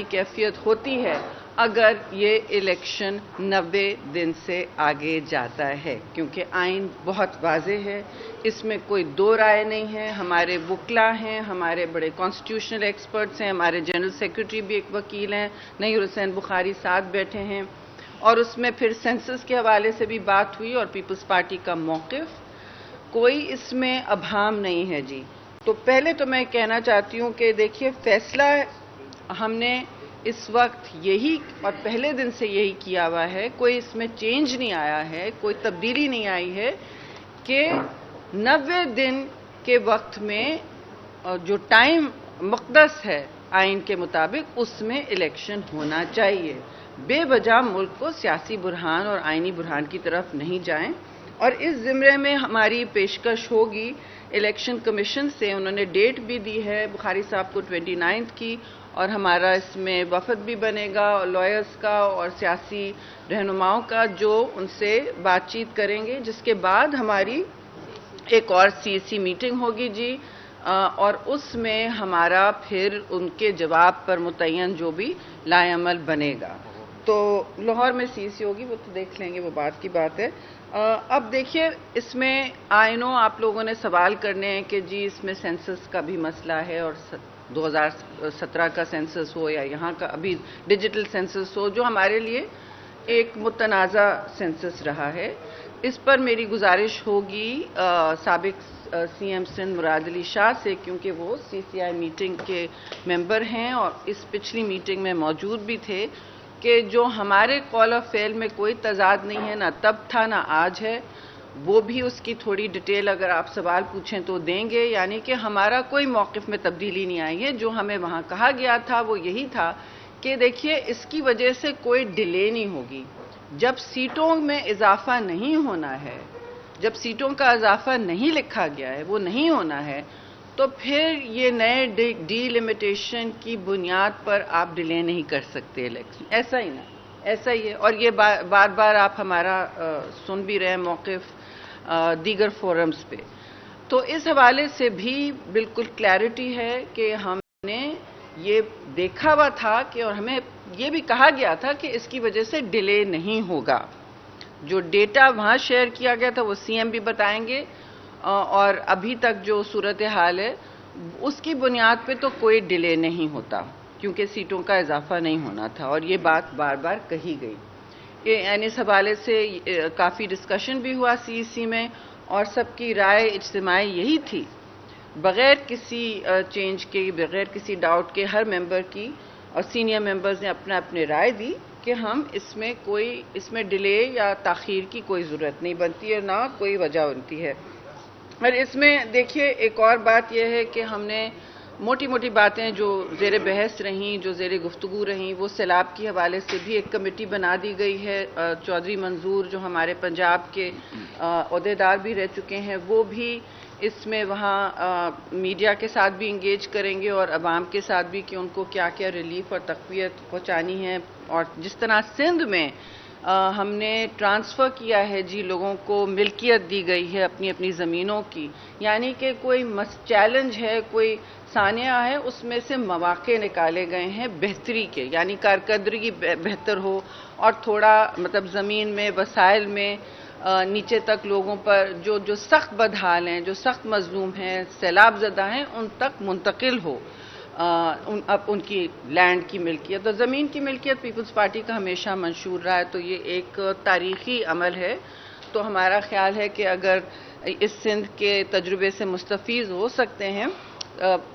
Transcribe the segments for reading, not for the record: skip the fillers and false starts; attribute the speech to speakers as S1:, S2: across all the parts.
S1: کیفیت ہوتی ہے اگر یہ الیکشن 90 دن سے آگے جاتا ہے، کیونکہ آئین بہت واضح ہے، اس میں کوئی دو رائے نہیں ہے۔ ہمارے وکلا ہیں، ہمارے بڑے کانسٹیٹیوشنل ایکسپرٹس ہیں، ہمارے جنرل سیکرٹری بھی ایک وکیل ہیں، نیر حسین بخاری ساتھ بیٹھے ہیں، اور اس میں پھر سینسس کے حوالے سے بھی بات ہوئی اور پیپلز پارٹی کا موقف، کوئی اس میں ابہام نہیں ہے جی۔ تو پہلے تو میں کہنا چاہتی ہوں کہ دیکھیے فیصلہ ہم نے اس وقت یہی اور پہلے دن سے یہی کیا ہوا ہے، کوئی اس میں چینج نہیں آیا ہے، کوئی تبدیلی نہیں آئی ہے کہ 90 دن کے وقت میں جو ٹائم مقدس ہے آئین کے مطابق اس میں الیکشن ہونا چاہیے۔ بے وجہ ملک کو سیاسی برہان اور آئینی برہان کی طرف نہیں جائیں، اور اس زمرے میں ہماری پیشکش ہوگی الیکشن کمیشن سے، انہوں نے ڈیٹ بھی دی ہے بخاری صاحب کو 29 کی، اور ہمارا اس میں وفد بھی بنے گا لائرز کا اور سیاسی رہنماؤں کا جو ان سے بات چیت کریں گے، جس کے بعد ہماری ایک اور CEC میٹنگ ہوگی جی، اور اس میں ہمارا پھر ان کے جواب پر متعین جو بھی لائے عمل بنے گا۔ تو لاہور میں CEC ہوگی، وہ تو دیکھ لیں گے، وہ بات کی بات ہے۔ اب دیکھیے اس میں آئینوں آپ لوگوں نے سوال کرنے ہیں کہ جی اس میں سینسس کا بھی مسئلہ ہے، اور 2017 کا سینسس ہو یا یہاں کا ابھی ڈیجیٹل سینسس ہو، جو ہمارے لیے ایک متنازع سینسس رہا ہے، اس پر میری گزارش ہوگی سابق CM سندھ مراد علی شاہ سے، کیونکہ وہ CCI میٹنگ کے ممبر ہیں اور اس پچھلی میٹنگ میں موجود بھی تھے، کہ جو ہمارے قول و فعل میں کوئی تضاد نہیں ہے، نہ تب تھا نہ آج ہے، وہ بھی اس کی تھوڑی ڈیٹیل اگر آپ سوال پوچھیں تو دیں گے، یعنی کہ ہمارا کوئی موقف میں تبدیلی نہیں آئی ہے۔ جو ہمیں وہاں کہا گیا تھا وہ یہی تھا کہ دیکھیے اس کی وجہ سے کوئی ڈیلے نہیں ہوگی، جب سیٹوں میں اضافہ نہیں ہونا ہے، جب سیٹوں کا اضافہ نہیں لکھا گیا ہے، وہ نہیں ہونا ہے، تو پھر یہ نئے ڈی لمیٹیشن کی بنیاد پر آپ ڈیلے نہیں کر سکتے الیکشن، ایسا ہی نا، ایسا ہی ہے۔ اور یہ بار بار آپ ہمارا سن بھی رہے موقف دیگر فورمز پہ، تو اس حوالے سے بھی بالکل کلیئرٹی ہے کہ ہم نے یہ دیکھا ہوا تھا کہ، اور ہمیں یہ بھی کہا گیا تھا کہ اس کی وجہ سے ڈیلے نہیں ہوگا۔ جو ڈیٹا وہاں شیئر کیا گیا تھا وہ CM بھی بتائیں گے، اور ابھی تک جو صورتحال ہے اس کی بنیاد پہ تو کوئی ڈیلے نہیں ہوتا، کیونکہ سیٹوں کا اضافہ نہیں ہونا تھا، اور یہ بات بار بار کہی گئی۔ اس حوالے سے کافی ڈسکشن بھی ہوا CEC میں، اور سب کی رائے اجتماعی یہی تھی، بغیر کسی چینج کے، بغیر کسی ڈاؤٹ کے، ہر ممبر کی اور سینئر ممبرز نے اپنے رائے دی کہ ہم اس میں ڈیلے یا تاخیر کی کوئی ضرورت نہیں بنتی ہے، نہ کوئی وجہ بنتی ہے۔ اور اس میں دیکھیے ایک اور بات یہ ہے کہ ہم نے موٹی موٹی باتیں جو زیر بحث رہیں، جو زیر گفتگو رہیں، وہ سیلاب کے حوالے سے بھی ایک کمیٹی بنا دی گئی ہے۔ چودھری منظور جو ہمارے پنجاب کے عہدیدار بھی رہ چکے ہیں، وہ بھی اس میں وہاں میڈیا کے ساتھ بھی انگیج کریں گے اور عوام کے ساتھ بھی، کہ ان کو کیا کیا ریلیف اور تقویت پہنچانی ہے۔ اور جس طرح سندھ میں ہم نے ٹرانسفر کیا ہے جی، لوگوں کو ملکیت دی گئی ہے اپنی اپنی زمینوں کی، یعنی کہ کوئی چیلنج ہے، کوئی سانحہ ہے، اس میں سے مواقع نکالے گئے ہیں بہتری کے، یعنی کارکردگی بہتر ہو، اور تھوڑا مطلب زمین میں، وسائل میں نیچے تک لوگوں پر جو سخت بدحال ہیں، جو سخت مظلوم ہیں، سیلاب زدہ ہیں، ان تک منتقل ہو اب ان کی لینڈ کی ملکیت۔ اور زمین کی ملکیت پیپلز پارٹی کا ہمیشہ منشور رہا ہے، تو یہ ایک تاریخی عمل ہے۔ تو ہمارا خیال ہے کہ اگر اس سندھ کے تجربے سے مستفید ہو سکتے ہیں،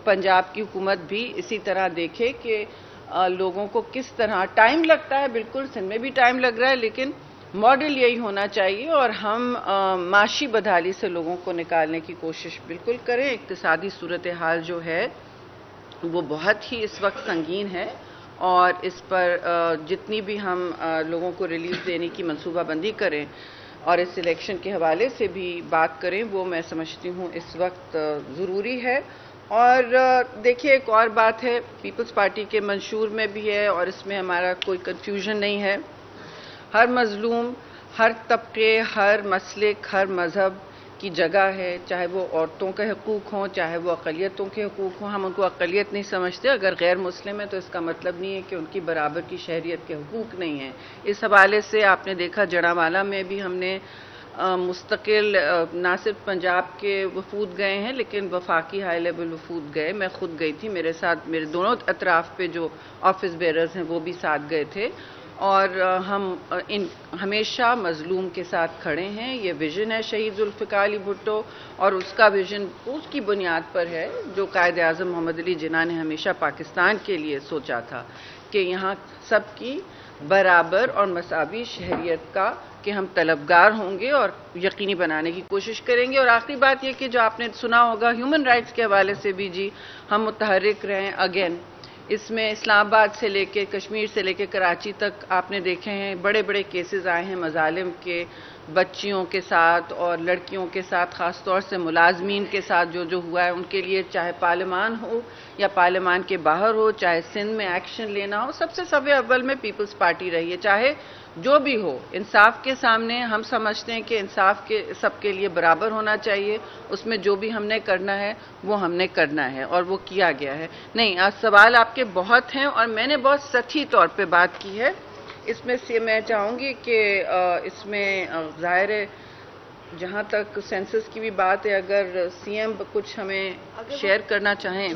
S1: پنجاب کی حکومت بھی اسی طرح دیکھے کہ لوگوں کو کس طرح ٹائم لگتا ہے، بالکل سندھ میں بھی ٹائم لگ رہا ہے، لیکن ماڈل یہی ہونا چاہیے، اور ہم معاشی بدحالی سے لوگوں کو نکالنے کی کوشش بالکل کریں۔ اقتصادی صورتحال جو ہے وہ بہت ہی اس وقت سنگین ہے، اور اس پر جتنی بھی ہم لوگوں کو ریلیف دینے کی منصوبہ بندی کریں اور اس الیکشن کے حوالے سے بھی بات کریں، وہ میں سمجھتی ہوں اس وقت ضروری ہے۔ اور دیکھیے ایک اور بات ہے، پیپلز پارٹی کے منشور میں بھی ہے، اور اس میں ہمارا کوئی کنفیوژن نہیں ہے، ہر مظلوم، ہر طبقے، ہر مسلک، ہر مذہب کی جگہ ہے، چاہے وہ عورتوں کے حقوق ہوں، چاہے وہ اقلیتوں کے حقوق ہوں. ہم ان کو اقلیت نہیں سمجھتے. اگر غیر مسلم ہے تو اس کا مطلب نہیں ہے کہ ان کی برابر کی شہریت کے حقوق نہیں ہیں. اس حوالے سے آپ نے دیکھا جڑاوالا میں بھی ہم نے مستقل نہ صرف پنجاب کے وفود گئے ہیں لیکن وفاقی ہائی لیول وفود گئے. میں خود گئی تھی، میرے ساتھ میرے دونوں اطراف پہ جو آفس بیررز ہیں وہ بھی ساتھ گئے تھے، اور ہم ہمیشہ مظلوم کے ساتھ کھڑے ہیں. یہ ویژن ہے شہید ذوالفقار علی بھٹو، اور اس کا ویژن اس کی بنیاد پر ہے جو قائد اعظم محمد علی جناح نے ہمیشہ پاکستان کے لیے سوچا تھا کہ یہاں سب کی برابر اور مساوی شہریت کا کہ ہم طلبگار ہوں گے اور یقینی بنانے کی کوشش کریں گے. اور آخری بات یہ کہ جو آپ نے سنا ہوگا ہیومن رائٹس کے حوالے سے بھی جی ہم متحرک رہیں. اگین اس میں اسلام آباد سے لے کے کشمیر سے لے کے کراچی تک آپ نے دیکھے ہیں بڑے بڑے کیسز آئے ہیں مظالم کے، بچیوں کے ساتھ اور لڑکیوں کے ساتھ، خاص طور سے ملازمین کے ساتھ جو ہوا ہے ان کے لیے، چاہے پارلیمان ہو یا پارلیمان کے باہر ہو، چاہے سندھ میں ایکشن لینا ہو. سب سے صف اول میں پیپلز پارٹی رہی ہے. چاہے جو بھی ہو، انصاف کے سامنے ہم سمجھتے ہیں کہ انصاف کے سب کے لیے برابر ہونا چاہیے. اس میں جو بھی ہم نے کرنا ہے وہ ہم نے کرنا ہے اور وہ کیا گیا ہے. نہیں، آج سوال آپ کے بہت ہیں اور میں نے بہت سطحی طور پہ بات کی ہے. اس میں سے میں چاہوں گی کہ اس میں ظاہر ہے جہاں تک سینسس کی بھی بات ہے، اگر سی ایم کچھ ہمیں شیئر کرنا چاہیں،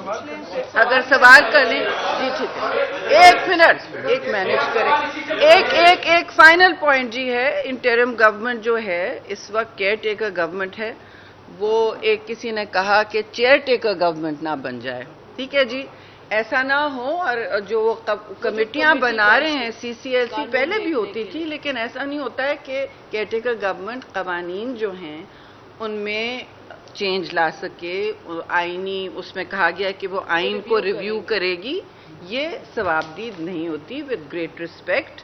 S1: اگر سوال کر لیں. جی ٹھیک ہے، ایک منٹ، ایک مینیج کریں. ایک فائنل پوائنٹ جی ہے، انٹرم گورنمنٹ جو ہے اس وقت کیئر ٹیکر گورنمنٹ ہے. وہ ایک کسی نے کہا کہ چیئر ٹیکر گورنمنٹ نہ بن جائے. ٹھیک ہے جی، ایسا نہ ہو. اور جو کمیٹیاں بنا رہے ہیں CCLC پہلے بھی ہوتی تھی، لیکن ایسا نہیں ہوتا ہے کہ کیئر ٹیکر گورنمنٹ قوانین جو ہیں ان میں چینج لا سکے. آئینی اس میں کہا گیا کہ وہ آئین کو ریویو کرے گی. یہ ثوابدید نہیں ہوتی. With great respect,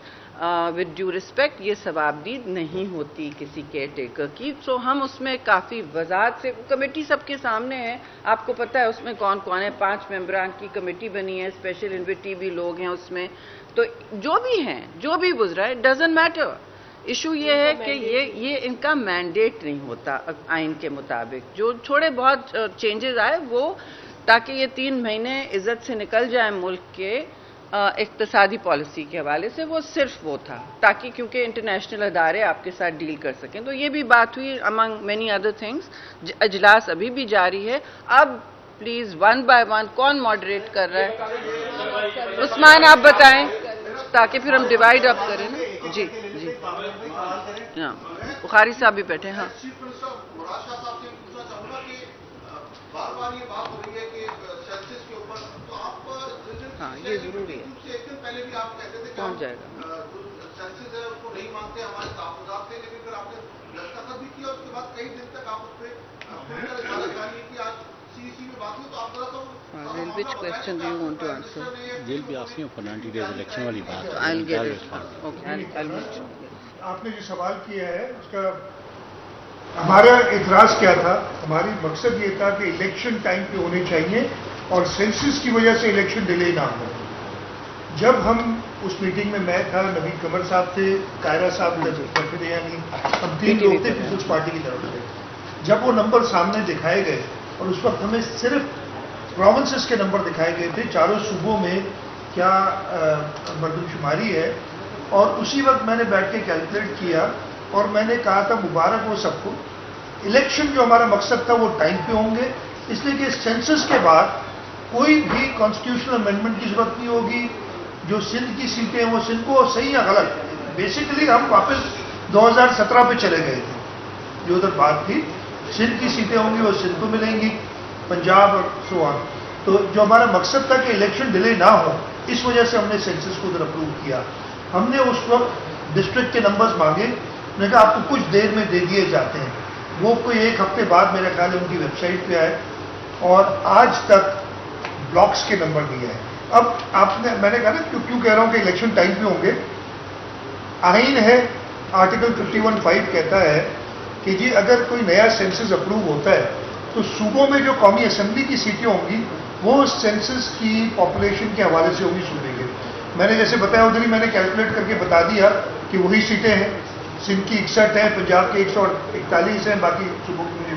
S1: with due respect, یہ ثوابدید نہیں ہوتی کسی کیئر ٹیکر کی. سو ہم اس میں کافی وضاحت سے، کمیٹی سب کے سامنے ہے، آپ کو پتہ ہے اس میں کون کون ہے. 5 ممبران کی کمیٹی بنی ہے، اسپیشل انویٹی بھی لوگ ہیں اس میں. تو جو بھی ہیں، جو بھی گزرا ہے، ڈزنٹ میٹر. ایشو یہ ہے کہ یہ ان کا مینڈیٹ نہیں ہوتا آئین کے مطابق. جو تھوڑے بہت چینجز آئے وہ تاکہ یہ 3 مہینے عزت سے نکل جائے ملک کے اقتصادی پالیسی کے حوالے سے، وہ صرف وہ تھا تاکہ کیونکہ انٹرنیشنل ادارے آپ کے ساتھ ڈیل کر سکیں. تو یہ بھی بات ہوئی امنگ مینی ادر تھنگس. اجلاس ابھی بھی جاری ہے. اب پلیز 1 بائی 1 کون ماڈریٹ کر رہا ہے؟ عثمان آپ بتائیں تاکہ پھر ہم ڈیوائیڈ اپ کریں نا. جی جی ہاں، بخاری صاحب بھی بیٹھے. ہاں ہاں یہ ضروری ہے. پہنچ جائے گا. Which question do you want to answer?
S2: They'll be asking for 90 days election والی بات.
S1: I'll get it. Okay, I'll mention.
S3: آپ نے جو سوال کیا ہے اس کا ہمارا اعتراض کیا تھا؟ ہماری مقصد یہ تھا کہ الیکشن ٹائم پہ ہونے چاہیے اور سینسس کی وجہ سے الیکشن ڈیلے نہ ہو. جب ہم اس میٹنگ میں میں تھا، نوید قمر صاحب تھے، قاہرہ صاحب بیٹھے تھے، یعنی ہم 3 لوگ تھے پیپلز پارٹی کی طرف سے. جب وہ نمبر سامنے دکھائے گئے اور اس وقت ہمیں صرف پروونسز کے نمبر دکھائے گئے تھے، 4 صوبوں میں کیا مردم شماری ہے، اور اسی وقت میں نے بیٹھ کے کیلکولیٹ کیا اور میں نے کہا تھا مبارک ہو سب کو. الیکشن جو ہمارا مقصد تھا وہ ٹائم پہ ہوں گے، اس لیے کہ سینسس کے بعد کوئی بھی کانسٹیٹیوشنل امینڈمنٹ کی ضرورت نہیں ہوگی. جو سندھ کی سیٹیں ہیں وہ سندھ کو صحیح یا غلط، بیسیکلی ہم واپس 2017 پہ چلے گئے تھے. جو ادھر بات تھی سندھ کی سیٹیں ہوں گی وہ سندھ کو ملیں گی، پنجاب اور سو آن. تو جو ہمارا مقصد تھا کہ الیکشن ڈیلے نہ ہو، اس وجہ سے ہم نے سینسس کو ادھر اپروو کیا. ہم نے اس وقت ڈسٹرکٹ کے نمبرز مانگے، میں نے کہا آپ کو کچھ دیر میں دے دیے جاتے ہیں. وہ کوئی 1 ہفتے بعد میرے خیال ہے ان کی ویب سائٹ پہ آئے اور آج تک بلاکس کے نمبر دیا ہے. اب میں نے کہا نا کیوں کہہ رہا ہوں کہ الیکشن ٹائم پہ ہوں گے. آئین ہے، آرٹیکل 51(5) کہتا ہے کہ جی اگر کوئی نیا سینسس اپروو ہوتا ہے تو صوبوں میں جو قومی اسمبلی کی سیٹیں ہوں گی وہ سینسس کی پاپولیشن کے حوالے سے ہوگی صوبے کے. میں نے جیسے بتایا ادھر ہی میں نے کیلکولیٹ کر کے بتا دیا کہ وہی سیٹیں ہیں. سندھ کی 61 ہیں، پنجاب کے 141 ہیں، باقی صوبوں کی مجھے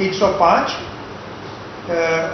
S3: 105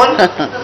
S3: 1,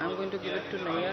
S1: I'm going to give it to Naya.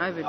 S1: I will.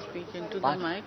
S1: Speak into the mic.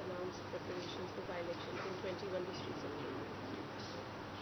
S4: announced preparations for by-elections in 21 districts.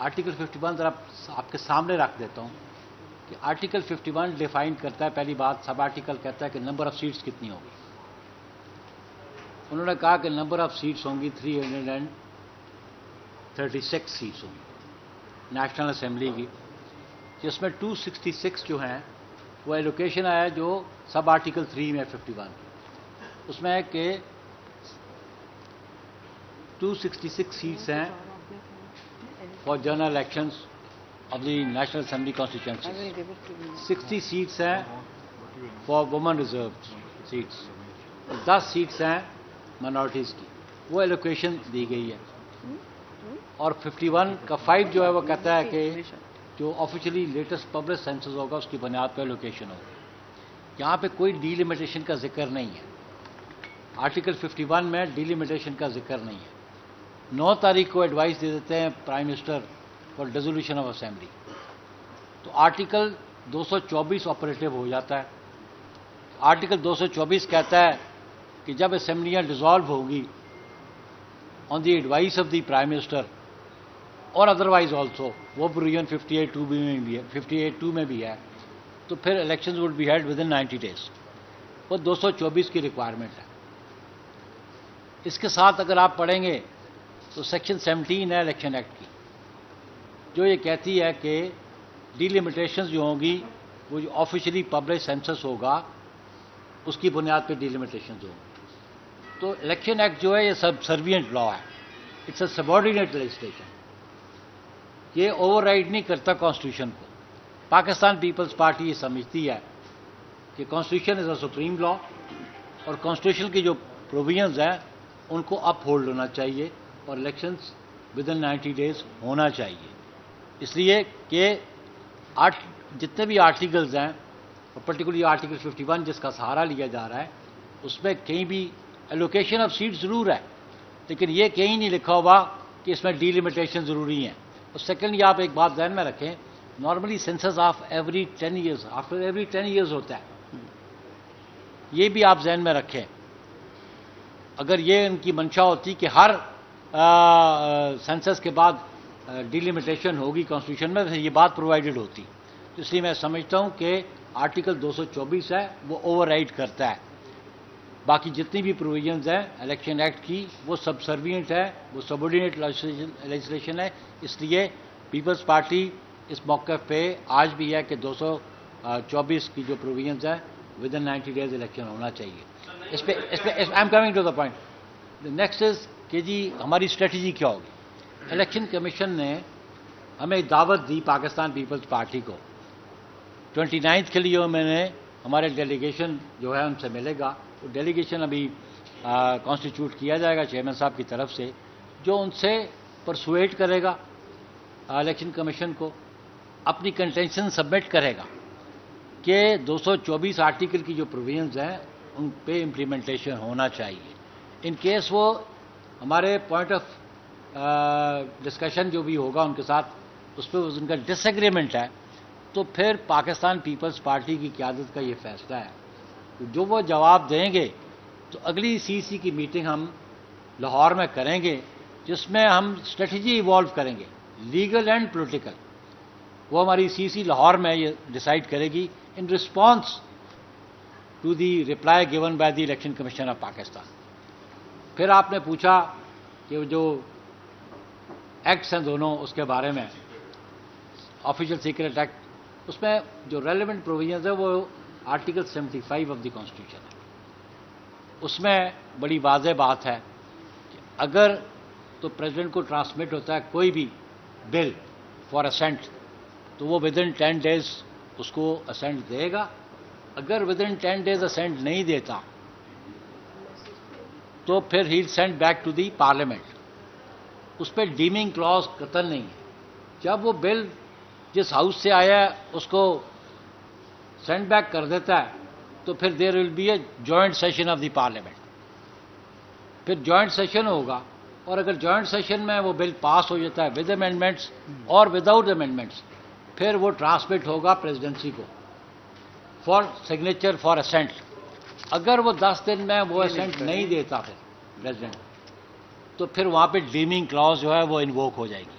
S2: Article 51 ذرا آپ کے سامنے رکھ دیتا ہوں کہ آرٹیکل 51 ڈیفائن کرتا ہے، پہلی بات سب آرٹیکل کہتا ہے کہ نمبر آف سیٹس کتنی ہوگی. انہوں نے کہا کہ نمبر آف سیٹس ہوں گی 336 سیٹس ہوں گی نیشنل اسمبلی کی، جس میں 266 جو ہیں وہ ایلوکیشن آیا جو سب آرٹیکل 3 میں 51 اس میں ہے کہ 266 سیٹس ہیں for general elections of the national assembly constituency, 60 seats ہیں for women reserve seats, 10 seats ہیں مائنورٹیز کی، وہ ایلوکیشن دی گئی ہے. اور 51 کا 5 جو ہے وہ کہتا ہے کہ جو آفیشلی لیٹسٹ پبلک سینسس ہوگا اس کی بنیاد پہ لوکیشن ہوگی. یہاں پہ کوئی ڈیلیمیٹیشن کا ذکر نہیں ہے. آرٹیکل 51 میں ڈیلیمیٹیشن کا ذکر نہیں ہے. 9 تاریخ کو ایڈوائس دے دیتے ہیں prime minister for dissolution of assembly, تو آرٹیکل 224 آپریٹو ہو جاتا ہے. آرٹیکل 224 کہتا ہے کہ جب اسمبلیاں ڈیزالو ہوگی on the advice of the prime minister اور ادروائز آلسو، وہ پروویژن 58(2) میں بھی ہے، تو پھر elections would be held within 90 days. وہ 224 کی ریکوائرمنٹ ہے. اس کے ساتھ اگر آپ پڑھیں گے تو سیکشن 17 ہے الیکشن ایکٹ کی، جو یہ کہتی ہے کہ ڈیلیمیٹیشنز جو ہوں گی وہ جو آفیشلی پبلک سینسس ہوگا اس کی بنیاد پہ ڈیلیمیٹیشنز ہوں گی. تو الیکشن ایکٹ جو ہے یہ سبسروینٹ لا ہے، اٹس اے سبارڈینیٹ لیجسلیشن. یہ اوور رائڈ نہیں کرتا کانسٹیٹیوشن کو. پاکستان پیپلز پارٹی یہ سمجھتی ہے کہ کانسٹیٹیوشن از اے سپریم لا اور کانسٹیٹیوشن کی جو پروویژنز ہیں ان کو اپ ہولڈ ہونا چاہیے اور الیکشنز ود ان 90 days ہونا چاہیے. اس لیے کہ جتنے بھی آرٹیکلز ہیں اور پرٹیکولرلی آرٹیکل 51 جس کا سہارا لیا جا رہا ہے اس میں کہیں بھی ایلوکیشن آف سیٹ ضرور ہے، لیکن یہ کہیں نہیں لکھا ہوا کہ اس میں ڈیلیمیٹیشن ضروری ہیں. اور سیکنڈلی آپ ایک بات ذہن میں رکھیں، normally census of every 10 years after every 10 years ہوتا ہے. یہ بھی آپ ذہن میں رکھیں. اگر یہ ان کی منشا ہوتی کہ ہر سینسس کے بعد ڈیلیمیٹیشن ہوگی کانسٹیٹیوشن میں، یہ بات پرووائڈڈ ہوتی. اس لیے میں سمجھتا ہوں کہ آرٹیکل 224 ہے وہ اوور رائڈ کرتا ہے. باقی جتنی بھی پروویژنز ہیں الیکشن ایکٹ کی وہ سبسروینٹ ہے، وہ سبارڈینیٹ لیجسلیشن ہے. اس لیے پیپلز پارٹی اس موقع پہ آج بھی ہے کہ 224 کی جو پروویژنز ہیں ود ان 90 days الیکشن ہونا چاہیے. اس پہ I am coming to the point. Next is کہ جی ہماری اسٹریٹجی کیا ہوگی. الیکشن کمیشن نے ہمیں دعوت دی پاکستان پیپلز پارٹی کو 29 کے لیے. میں نے ہمارے ڈیلیگیشن جو ہے ان سے ملے گا. وہ ڈیلیگیشن ابھی کانسٹیٹیوٹ کیا جائے گا چیئرمین صاحب کی طرف سے، جو ان سے پرسویٹ کرے گا الیکشن کمیشن کو، اپنی کنٹینشن سبمٹ کرے گا کہ 224 آرٹیکل کی جو پروویژنز ہیں ان پہ امپلیمنٹیشن ہونا چاہیے. ان کیس وہ ہمارے پوائنٹ آف ڈسکشن جو بھی ہوگا ان کے ساتھ اس پہ ان کا ڈس ایگریمنٹ ہے، تو پھر پاکستان پیپلز پارٹی کی قیادت کا یہ فیصلہ ہے. جو وہ جواب دیں گے تو اگلی CC کی میٹنگ ہم لاہور میں کریں گے، جس میں ہم اسٹریٹجی ایوالو کریں گے لیگل اینڈ پولیٹیکل. وہ ہماری CC لاہور میں یہ ڈیسائیڈ کرے گی in response to the reply given by the election commission of Pakistan. پھر آپ نے پوچھا کہ جو ایکٹس ہیں دونوں اس کے بارے میں، آفیشیل سیکرٹ ایکٹ، اس میں جو ریلیونٹ پروویژنز ہے وہ آرٹیکل 75 آف دی کانسٹیٹیوشن ہے. اس میں بڑی واضح بات ہے کہ اگر تو پریزیڈنٹ کو ٹرانسمٹ ہوتا ہے کوئی بھی بل فار اسینٹ تو وہ ود ان 10 days اس کو اسینٹ دے گا. اگر ود ان 10 days اسینٹ نہیں دیتا تو پھر ہی send back to the parliament. اس پہ ڈیمنگ کلاز قطعا نہیں ہے. جب وہ بل جس ہاؤس سے آیا ہے اس کو سینڈ بیک کر دیتا ہے تو پھر there will be a joint session of the parliament. پھر جوائنٹ سیشن ہوگا اور اگر جوائنٹ سیشن میں وہ بل پاس ہو جاتا ہے ود امینڈمنٹس اور وداؤٹ امینڈمنٹس، پھر وہ ٹرانسمٹ ہوگا پریزیڈنسی کو فار سگنیچر فار اسینٹ. اگر وہ 10 دن میں وہ اسینٹ نہیں دیتا پھر پریزیڈنٹ، تو پھر وہاں پہ ڈیمنگ کلاز جو ہے وہ انووک ہو جائے گی.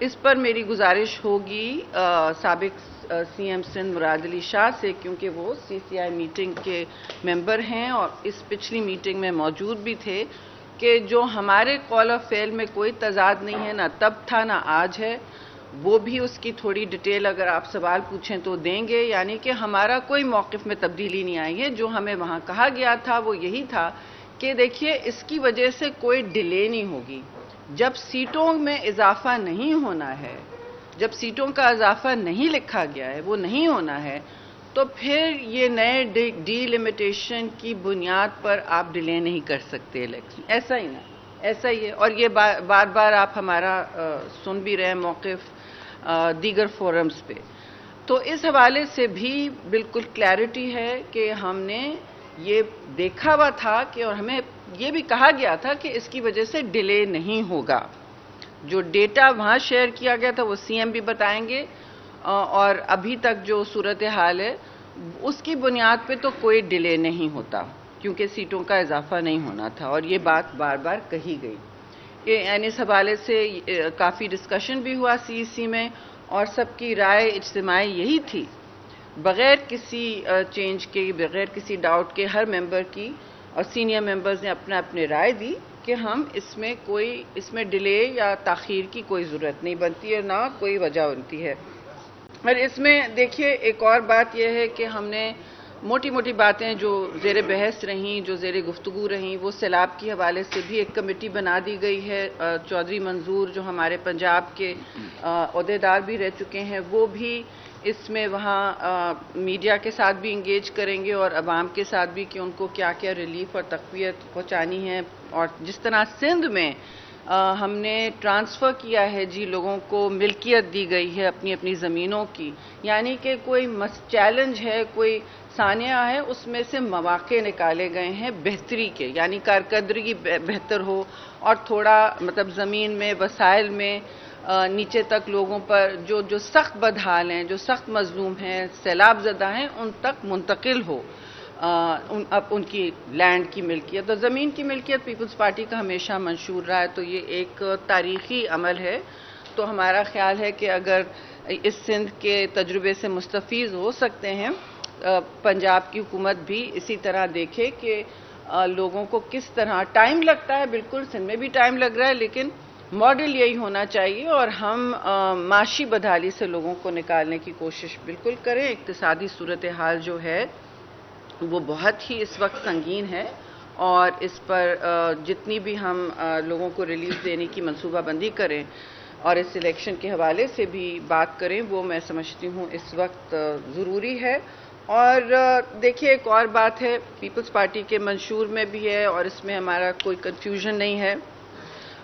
S1: اس پر میری گزارش ہوگی سابق CM سندھ مراد علی شاہ سے، کیونکہ وہ CCI میٹنگ کے ممبر ہیں اور اس پچھلی میٹنگ میں موجود بھی تھے، کہ جو ہمارے قول و فعل میں کوئی تضاد نہیں ہے، نہ تب تھا نہ آج ہے، وہ بھی اس کی تھوڑی ڈیٹیل اگر آپ سوال پوچھیں تو دیں گے. یعنی کہ ہمارا کوئی موقف میں تبدیلی نہیں آئی ہے. جو ہمیں وہاں کہا گیا تھا وہ یہی تھا کہ دیکھیے اس کی وجہ سے کوئی ڈیلے نہیں ہوگی. جب سیٹوں میں اضافہ نہیں ہونا ہے، جب سیٹوں کا اضافہ نہیں لکھا گیا ہے، وہ نہیں ہونا ہے، تو پھر یہ نئے ڈی لمیٹیشن کی بنیاد پر آپ ڈیلے نہیں کر سکتے الیکشن. ایسا ہی نا، ایسا ہی ہے. اور یہ بار بار آپ ہمارا سن بھی رہے ہیں موقف دیگر فورمز پہ. تو اس حوالے سے بھی بالکل کلیئرٹی ہے کہ ہم نے یہ دیکھا ہوا تھا کہ، اور ہمیں یہ بھی کہا گیا تھا کہ اس کی وجہ سے ڈیلے نہیں ہوگا. جو ڈیٹا وہاں شیئر کیا گیا تھا وہ CM بھی بتائیں گے، اور ابھی تک جو صورتحال ہے اس کی بنیاد پہ تو کوئی ڈیلے نہیں ہوتا، کیونکہ سیٹوں کا اضافہ نہیں ہونا تھا. اور یہ بات بار بار کہی گئی. یعنی اس حوالے سے کافی ڈسکشن بھی ہوا CEC میں، اور سب کی رائے اجتماعی یہی تھی، بغیر کسی چینج کے، بغیر کسی ڈاؤٹ کے، ہر ممبر کی اور سینئر ممبرز نے اپنے رائے دی کہ ہم اس میں ڈیلے یا تاخیر کی کوئی ضرورت نہیں بنتی ہے، نہ کوئی وجہ بنتی ہے. اور اس میں دیکھیے ایک اور بات یہ ہے کہ ہم نے موٹی موٹی باتیں جو زیر بحث رہیں، جو زیر گفتگو رہیں، وہ سیلاب کے حوالے سے بھی ایک کمیٹی بنا دی گئی ہے. چودھری منظور جو ہمارے پنجاب کے عہدیدار بھی رہ چکے ہیں، وہ بھی اس میں وہاں میڈیا کے ساتھ بھی انگیج کریں گے اور عوام کے ساتھ بھی، کہ ان کو کیا کیا ریلیف اور تقویت پہنچانی ہے. اور جس طرح سندھ میں ہم نے ٹرانسفر کیا ہے جی، لوگوں کو ملکیت دی گئی ہے اپنی اپنی زمینوں کی، یعنی کہ کوئی چیلنج ہے، کوئی سانحہ ہے، اس میں سے مواقع نکالے گئے ہیں بہتری کے، یعنی کارکردگی بہتر ہو، اور تھوڑا مطلب زمین میں، وسائل میں نیچے تک لوگوں پر جو سخت بدحال ہیں، جو سخت مظلوم ہیں، سیلاب زدہ ہیں، ان تک منتقل ہو ان کی لینڈ کی ملکیت. اور زمین کی ملکیت پیپلز پارٹی کا ہمیشہ منشور رہا ہے، تو یہ ایک تاریخی عمل ہے. تو ہمارا خیال ہے کہ اگر اس سندھ کے تجربے سے مستفید ہو سکتے ہیں، پنجاب کی حکومت بھی اسی طرح دیکھے کہ لوگوں کو کس طرح ٹائم لگتا ہے. بالکل سندھ میں بھی ٹائم لگ رہا ہے، لیکن ماڈل یہی ہونا چاہیے، اور ہم معاشی بدحالی سے لوگوں کو نکالنے کی کوشش بالکل کریں. اقتصادی صورتحال جو ہے وہ بہت ہی اس وقت سنگین ہے، اور اس پر جتنی بھی ہم لوگوں کو ریلیف دینے کی منصوبہ بندی کریں اور اس الیکشن کے حوالے سے بھی بات کریں، وہ میں سمجھتی ہوں اس وقت ضروری ہے. اور دیکھیے ایک اور بات ہے، پیپلز پارٹی کے منشور میں بھی ہے، اور اس میں ہمارا کوئی کنفیوژن نہیں ہے.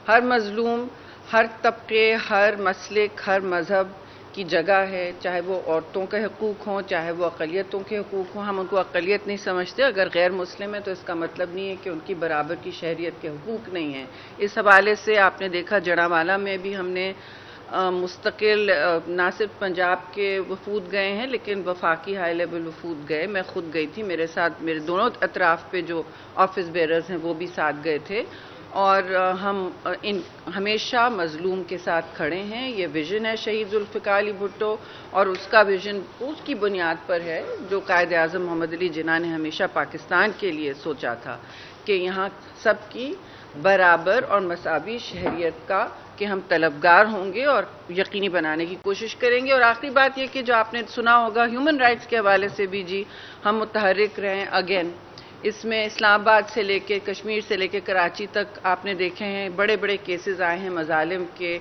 S1: ہر مظلوم، ہر طبقے، ہر مسلک، ہر مذہب کی جگہ ہے، چاہے وہ عورتوں کے حقوق ہوں، چاہے وہ اقلیتوں کے حقوق ہوں. ہم ان کو اقلیت نہیں سمجھتے. اگر غیر مسلم ہے تو اس کا مطلب نہیں ہے کہ ان کی برابر کی شہریت کے حقوق نہیں ہیں. اس حوالے سے آپ نے دیکھا جڑاوالا میں بھی ہم نے مستقل نہ صرف پنجاب کے وفود گئے ہیں، لیکن وفاقی ہائی لیول وفود گئے. میں خود گئی تھی، میرے ساتھ میرے دونوں اطراف پہ جو آفس بیررز ہیں وہ بھی ساتھ گئے تھے. اور ہم ہمیشہ مظلوم کے ساتھ کھڑے ہیں. یہ ویژن ہے شہید ذوالفقار علی بھٹو، اور اس کا ویژن اس کی بنیاد پر ہے جو قائد اعظم محمد علی جناح نے ہمیشہ پاکستان کے لیے سوچا تھا، کہ یہاں سب کی برابر اور مساوی شہریت کا کہ ہم طلبگار ہوں گے اور یقینی بنانے کی کوشش کریں گے. اور آخری بات یہ کہ جو آپ نے سنا ہوگا ہیومن رائٹس کے حوالے سے بھی جی ہم متحرک رہیں. اگین اس میں اسلام آباد سے لے کے کشمیر سے لے کے کراچی تک آپ نے دیکھے ہیں بڑے بڑے کیسز آئے ہیں مظالم کے،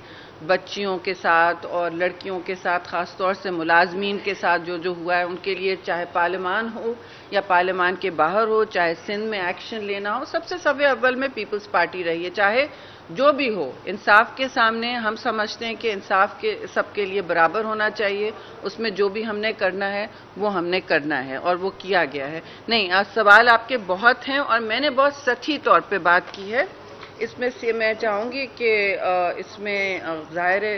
S1: بچیوں کے ساتھ اور لڑکیوں کے ساتھ، خاص طور سے ملازمین کے ساتھ جو ہوا ہے ان کے لیے، چاہے پارلیمان ہو یا پارلیمان کے باہر ہو، چاہے سندھ میں ایکشن لینا ہو، سب سے صف اول میں پیپلز پارٹی رہی ہے. چاہے جو بھی ہو، انصاف کے سامنے ہم سمجھتے ہیں کہ انصاف کے سب کے لیے برابر ہونا چاہیے. اس میں جو بھی ہم نے کرنا ہے وہ ہم نے کرنا ہے، اور وہ کیا گیا ہے. نہیں، آج سوال آپ کے بہت ہیں اور میں نے بہت سطحی طور پہ بات کی ہے. اس میں سے میں چاہوں گی کہ اس میں ظاہر ہے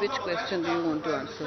S1: which question do you want to answer?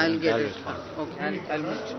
S1: I'll get it. Okay, I'll mention.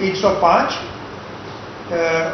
S3: 105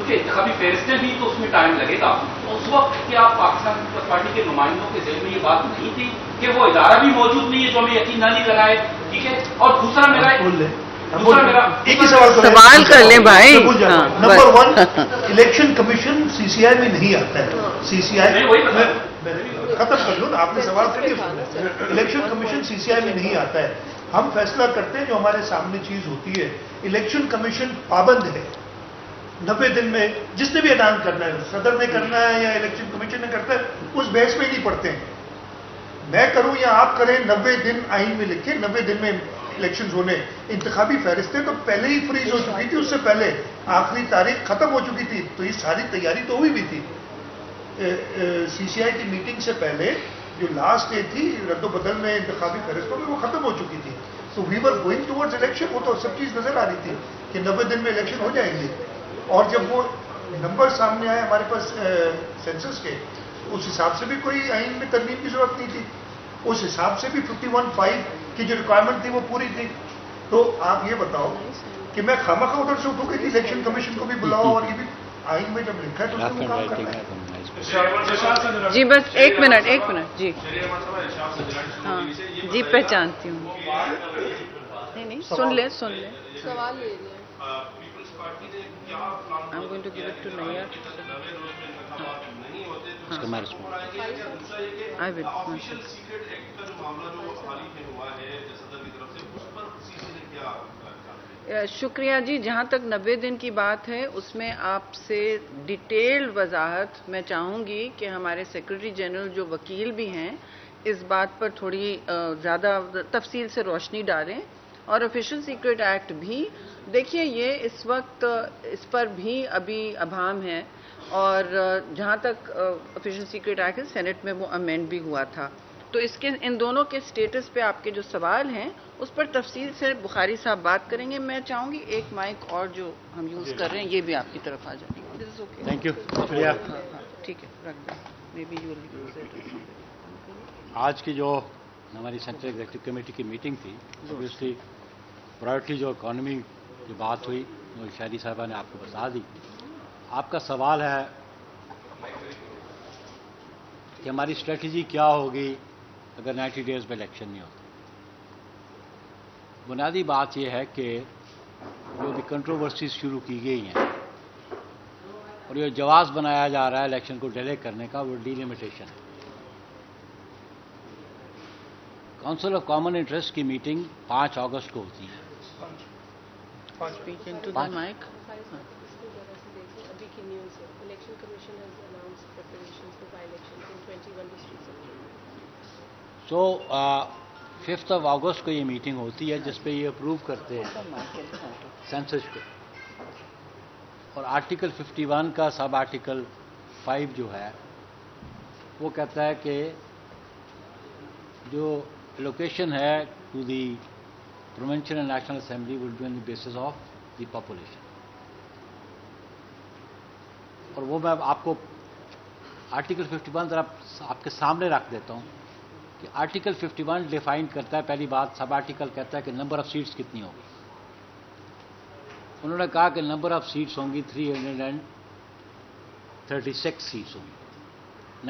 S5: کیونکہ انتخابی فہرستیں بھی تو اس میں ٹائم لگے گا. اس وقت کیا پاکستان پیپلز پارٹی کے نمائندوں کے ذہن میں یہ بات نہیں تھی کہ وہ ادارہ بھی موجود نہیں ہے جو ہمیں یقین نہ کرائے؟ ٹھیک ہے. اور دوسرا میرا
S3: ایک ہی
S1: سوال کر لیں بھائی.
S3: نمبر 1 الیکشن کمیشن سی سی آئی میں نہیں آتا ہے. سی سی آئی ختم کر لوں نا, آپ نے سوال کر لیا. الیکشن کمیشن سی سی آئی میں نہیں آتا ہے. ہم فیصلہ کرتے ہیں جو ہمارے سامنے چیز ہوتی ہے. الیکشن کمیشن پابند ہے 90 دن میں جس نے بھی اعلان کرنا ہے, صدر نے کرنا ہے یا الیکشن کمیشن نے کرتا ہے, اس بیس پہ نہیں پڑھتے ہیں. میں کروں یا آپ کریں, 90 دن آئین میں لکھے 90 دن میں الیکشنز ہونے. انتخابی فہرستیں تو پہلے ہی فریز ہو چکی تھی, اس سے پہلے آخری تاریخ ختم ہو چکی تھی, تو یہ ساری تیاری تو ہوئی بھی تھی. سی سی آئی کی میٹنگ سے پہلے جو لاسٹ ڈے تھی رد و بدل میں انتخابی فہرستوں میں, وہ ختم ہو چکی تھی. تو وی ور گوئنگ ٹوورڈز الیکشن. وہ تو سب چیز نظر آ رہی تھی کہ 90 دن میں الیکشن ہو جائیں گے. اور جب وہ نمبر سامنے آئے ہمارے پاس سینسس کے, اس حساب سے بھی کوئی آئین میں ترمیم کی ضرورت نہیں تھی. اس حساب سے بھی 51(5) کی جو ریکوائرمنٹ تھی وہ پوری تھی. تو آپ یہ بتاؤ کہ میں خامخواہ ادھر سے اٹھوں گی کہ الیکشن کمیشن کو بھی بلاؤ, اور یہ بھی آئین میں جب لکھا ہے تو اس کو کام کرنا ہے.
S1: جی بس ایک منٹ جی. ہاں جی پہچانتی ہوں. نہیں سن لیں.
S4: سوال لے لیں.
S1: I'm going to give it to Nayar. I will. شکریہ جی. جہاں تک 90 دن کی بات ہے, اس میں آپ سے ڈیٹیلڈ وضاحت میں چاہوں گی کہ ہمارے سیکرٹری جنرل جو وکیل بھی ہیں اس بات پر تھوڑی زیادہ تفصیل سے روشنی ڈالیں. اور آفیشیل سیکرٹ ایکٹ بھی دیکھیے, یہ اس وقت اس پر بھی ابھی ابہام ہے. اور جہاں تک آفیشیل سیکرٹ ایکٹ ہے, سینٹ میں وہ امینڈ بھی ہوا تھا. تو اس کے ان دونوں کے سٹیٹس پہ آپ کے جو سوال ہیں اس پر تفصیل سے بخاری صاحب بات کریں گے. میں چاہوں گی ایک مائک اور جو ہم یوز کر رہے ہیں یہ بھی آپ کی طرف آ جائے.
S2: Thank you. شکریہ.
S1: ٹھیک ہے, رکھ دیں. May be you will use it.
S2: آج کی جو ہماری سینٹرل ایگزیکٹو کمیٹی کی میٹنگ تھی, اوبیسلی پرائرٹی جو اکانومی کی بات ہوئی وہ شہری صاحبہ نے آپ کو بتا دی. آپ کا سوال ہے کہ ہماری اسٹریٹجی کیا ہوگی اگر 90 ڈیز میں الیکشن نہیں ہوتا. بنیادی بات یہ ہے کہ جو بھی کنٹروورسیز شروع کی گئی ہیں اور یہ جواز بنایا جا رہا ہے الیکشن کو ڈیلے کرنے کا, وہ ڈیلیمیٹیشن ہے. کونسل آف کامن انٹرسٹ کی میٹنگ 5 اگست کو ہوتی ہے.
S1: Speak into the mic.
S4: ابھی کی نیوز ہے, election commission has announced preparations for by-elections in 21 districts of India.
S2: So 5 اگست کو یہ میٹنگ ہوتی ہے جس پہ یہ اپروو کرتے ہیں سینسس کو. اور آرٹیکل 51 کا سب آرٹیکل 5 جو ہے وہ کہتا ہے کہ جو لوکیشن ہے to the provincial and national assembly will be on the basis of the population. اور وہ میں آپ کو آرٹیکل 51 ذرا آپ کے سامنے رکھ دیتا ہوں کہ آرٹیکل 51 ڈیفائن کرتا ہے. پہلی بات, سب آرٹیکل کہتا ہے کہ نمبر آف سیٹس کتنی ہوگی. انہوں نے کہا کہ نمبر آف سیٹس ہوں گی 336 سیٹس ہوں گی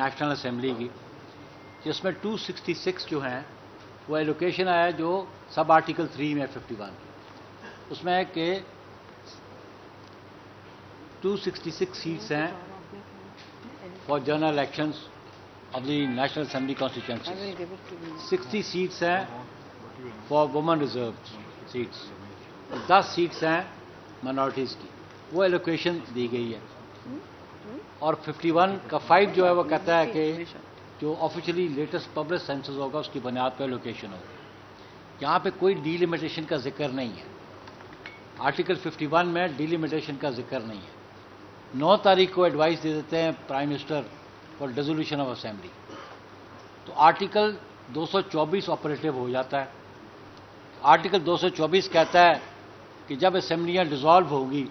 S2: نیشنل اسمبلی کی, جس میں 266 جو ہیں وہ ایلوکیشن آیا جو سب آرٹیکل 3 میں 51. اس میں ہے کہ 266 سیٹس ہیں for general elections of the national assembly constituency, 60 seats ہیں for women reserve seats, 10 seats ہیں مائنورٹیز کی. وہ ایلوکیشن دی گئی ہے. اور 51 کا 5 جو ہے وہ کہتا ہے کہ جو آفیشلی لیٹسٹ پبلک سینسس ہوگا اس کی بنیاد پر لوکیشن ہوگی. یہاں پہ کوئی ڈیلیمیٹیشن کا ذکر نہیں ہے. آرٹیکل 51 میں ڈیلیمیٹیشن کا ذکر نہیں ہے. 9 تاریخ کو ایڈوائس دے دیتے ہیں prime minister for dissolution of assembly, تو آرٹیکل 224 آپریٹو ہو جاتا ہے. آرٹیکل 224 کہتا ہے کہ جب اسمبلیاں ڈیزالو ہوگی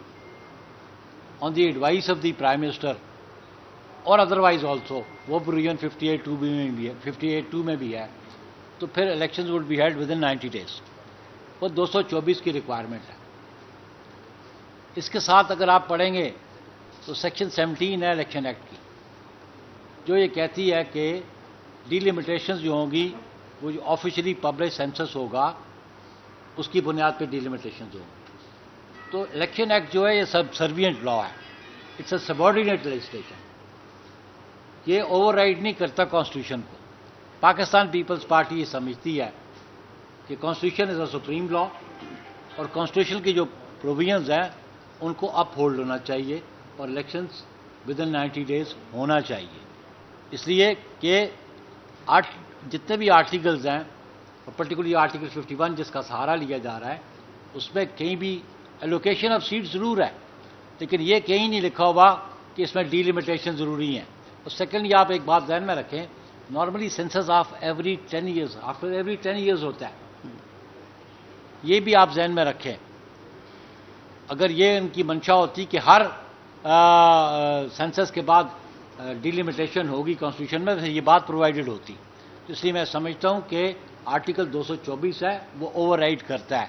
S2: on the advice of the prime minister اور ادروائز آلسو, وہ پروویژن 58(2) میں بھی ہے, تو پھر elections would be held within 90 days. وہ 224 کی ریکوائرمنٹ ہے. اس کے ساتھ اگر آپ پڑھیں گے تو سیکشن 17 ہے الیکشن ایکٹ کی، جو یہ کہتی ہے کہ ڈیلیمیٹیشنز جو ہوں گی وہ جو آفیشلی پبلش سینسس ہوگا اس کی بنیاد پہ ڈیلیمیٹیشنز ہوں گی۔ تو الیکشن ایکٹ جو ہے یہ سبسروینٹ لا ہے، اٹس اے سبارڈینیٹ لیجسلیشن، یہ اوور رائڈ نہیں کرتا کانسٹیٹیوشن کو۔ پاکستان پیپلز پارٹی یہ سمجھتی ہے کہ کانسٹیٹیوشن از اے سپریم لا اور کانسٹیٹیوشن کی جو پروویژنز ہیں ان کو اپ ہولڈ ہونا چاہیے اور الیکشنز ود ان 90 days ہونا چاہیے، اس لیے کہ جتنے بھی آرٹیکلز ہیں اور پرٹیکولرلی آرٹیکل 51 جس کا سہارا لیا جا رہا ہے اس میں کہیں بھی ایلوکیشن آف سیٹ ضرور ہے، لیکن یہ کہیں نہیں لکھا ہوا کہ اس میں ڈیلیمیٹیشن ضروری ہیں۔ اور سیکنڈلی آپ ایک بات ذہن میں رکھیں، normally census of every 10 years، after every 10 years ہوتا ہے، یہ بھی آپ ذہن میں رکھیں۔ اگر یہ ان کی منشا ہوتی کہ ہر سینسس کے بعد ڈیلیمیٹیشن ہوگی کانسٹیٹیوشن میں، یہ بات پرووائڈڈ ہوتی، اس لیے میں سمجھتا ہوں کہ آرٹیکل 224 ہے وہ اوور رائڈ کرتا ہے،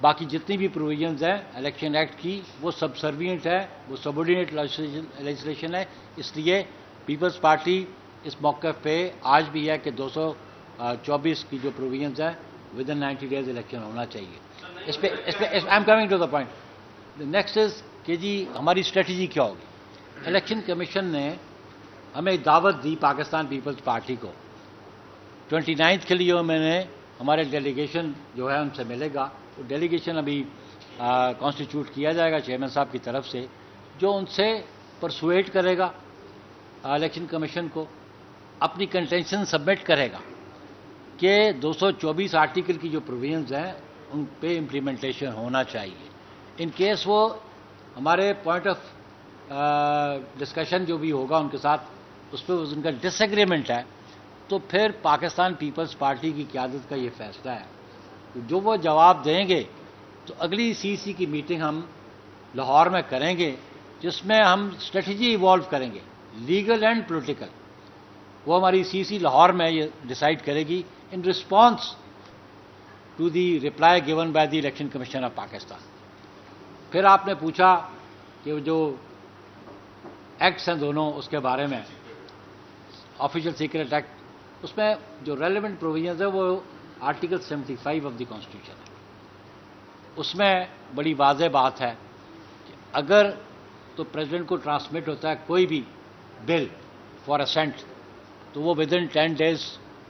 S2: باقی جتنی بھی پروویژنز ہیں الیکشن ایکٹ کی وہ سبسروینٹ ہے، وہ سبارڈینیٹ لیجسلیشن ہے، اس لیے پیپلز پارٹی اس موقع پہ آج بھی ہے کہ 224 کی جو پروویژنز ہیں ود ان 90 days الیکشن ہونا چاہیے۔ اس پہ I am coming to the point. Next is کہ جی ہماری اسٹریٹجی کیا ہوگی۔ الیکشن کمیشن نے ہمیں دعوت دی پاکستان پیپلز پارٹی کو 29 کے لیے، میں نے ہمارے ڈیلیگیشن جو ہے ان سے ملے گا، وہ ڈیلیگیشن ابھی کانسٹیٹیوٹ کیا جائے گا چیئرمین صاحب کی طرف سے، جو ان سے پرسویٹ کرے گا الیکشن کمیشن کو، اپنی کنٹینشن سبمٹ کرے گا کہ 224 آرٹیکل کی جو پروویژنز ہیں ان پہ امپلیمنٹیشن ہونا چاہیے۔ ان کیس وہ ہمارے پوائنٹ آف ڈسکشن جو بھی ہوگا ان کے ساتھ اس پہ ان کا ڈس ایگریمنٹ ہے، تو پھر پاکستان پیپلز پارٹی کی قیادت کا یہ فیصلہ ہے، جو وہ جواب دیں گے تو اگلی سی کی میٹنگ ہم لاہور میں کریں گے، جس میں ہم اسٹریٹجی ایوالو کریں گے، لیگل اینڈ پولیٹیکل۔ وہ ہماری سی لاہور میں یہ ڈیسائیڈ کرے گی in response to the reply given by the election commission of Pakistan. پھر آپ نے پوچھا کہ جو ایکٹس ہیں دونوں اس کے بارے میں، آفیشیل سیکرٹ ایکٹ، اس میں جو ریلیونٹ پروویژنز ہے وہ آرٹیکل 75 آف دی کانسٹیٹیوشن ہے۔ اس میں بڑی واضح بات ہے کہ اگر تو پریزیڈنٹ کو ٹرانسمٹ ہوتا ہے کوئی بھی بل فار اسینٹ تو وہ ود ان 10 days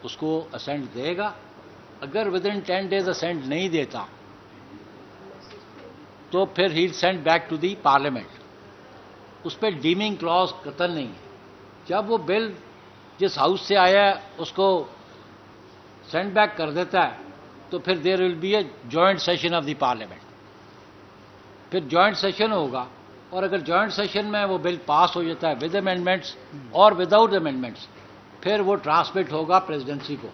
S2: اس کو اسینٹ دے گا، اگر ود ان 10 days اسینٹ نہیں دیتا تو پھر ہی send back to the parliament. اس پہ ڈیمنگ کلاز قطعا نہیں ہے، جب وہ بل جس ہاؤس سے آیا ہے اس کو سینڈ بیک کر دیتا ہے تو پھر there will be a joint session of the parliament, پھر جوائنٹ سیشن ہوگا، اور اگر جوائنٹ سیشن میں وہ بل پاس ہو جاتا ہے ود امینڈمنٹس اور وداؤٹ امینڈمنٹس، پھر وہ ٹرانسمٹ ہوگا پریزیڈنسی کو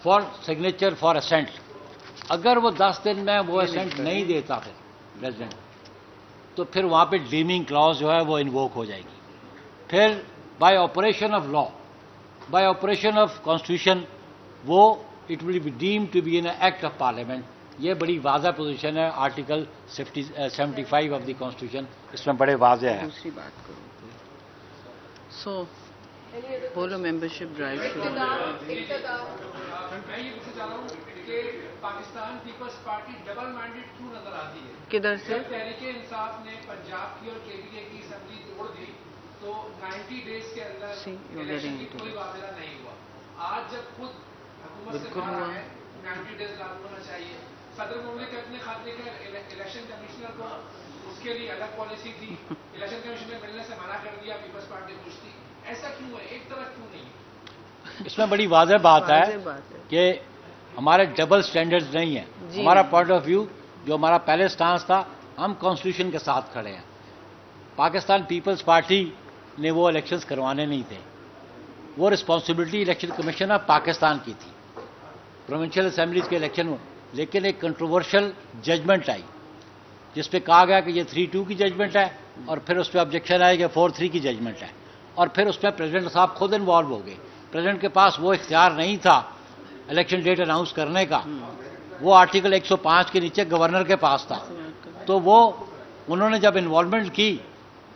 S2: فار سگنیچر فار اسینٹ۔ اگر وہ 10 دن میں وہ اسینٹ نہیں دیتا پھر پریزیڈنٹ، تو پھر وہاں پہ ڈیمنگ کلاز جو ہے وہ انووک ہو جائے گی۔ پھر by operation of law, by operation of constitution, وہ it will be deemed to be an act of parliament. یہ بڑی واضح پوزیشن ہے آرٹیکل 75 آف دی کانسٹیٹیوشن، اس میں بڑے واضح ہے۔
S1: دوسری بات کرو سو بولو ممبرشپ ڈرائیو شروع
S5: میں یہ پوچھنا چاہ رہا ہوں کہ پاکستان پیپلز پارٹی ڈبل مائنڈیڈ کیوں نظر آتی ہے؟
S1: کدھر سے؟
S5: جب تحریک انصاف نے پنجاب کی اور KPK کی اسمبلی توڑ دی تو 90 days کے اندر الیکشن کی کوئی واضح نہیں ہوا۔ آج جب خود حکومت سے کہا ہے 90 days لاگو ہونا چاہیے، صدر مملکت نے خاطر کے الیکشن کمشنر کو اس کے لیے الگ پالیسی تھی، الیکشن کمیشن نے ملنے سے منع کر دیا، پیپلز پارٹی خوش تھی، ایسا کیوں ہے؟ ایک طرف کیوں نہیں ہے؟
S2: اس میں بڑی واضح بات ہے کہ ہمارے ڈبل سٹینڈرڈز نہیں ہیں۔ ہمارا پوائنٹ آف ویو جو ہمارا پہلے سٹانس تھا، ہم کانسٹیٹیوشن کے ساتھ کھڑے ہیں۔ پاکستان پیپلز پارٹی نے وہ الیکشنز کروانے نہیں تھے، وہ responsibility election commission of Pakistan کی تھی، پروونشل اسمبلیز کے الیکشن میں۔ لیکن ایک کنٹروورشل ججمنٹ آئی جس پہ کہا گیا کہ یہ 3-2 کی ججمنٹ ہے، اور پھر اس پہ آبجیکشن آئے کہ 4-3 کی ججمنٹ ہے، اور پھر اس میں پریزیڈنٹ صاحب خود انوالو ہو گئے۔ پریزیڈنٹ کے پاس وہ اختیار نہیں تھا الیکشن ڈیٹ اناؤنس کرنے کا، وہ آرٹیکل 105 کے نیچے گورنر کے پاس تھا۔ تو وہ انہوں نے جب انوالومنٹ کی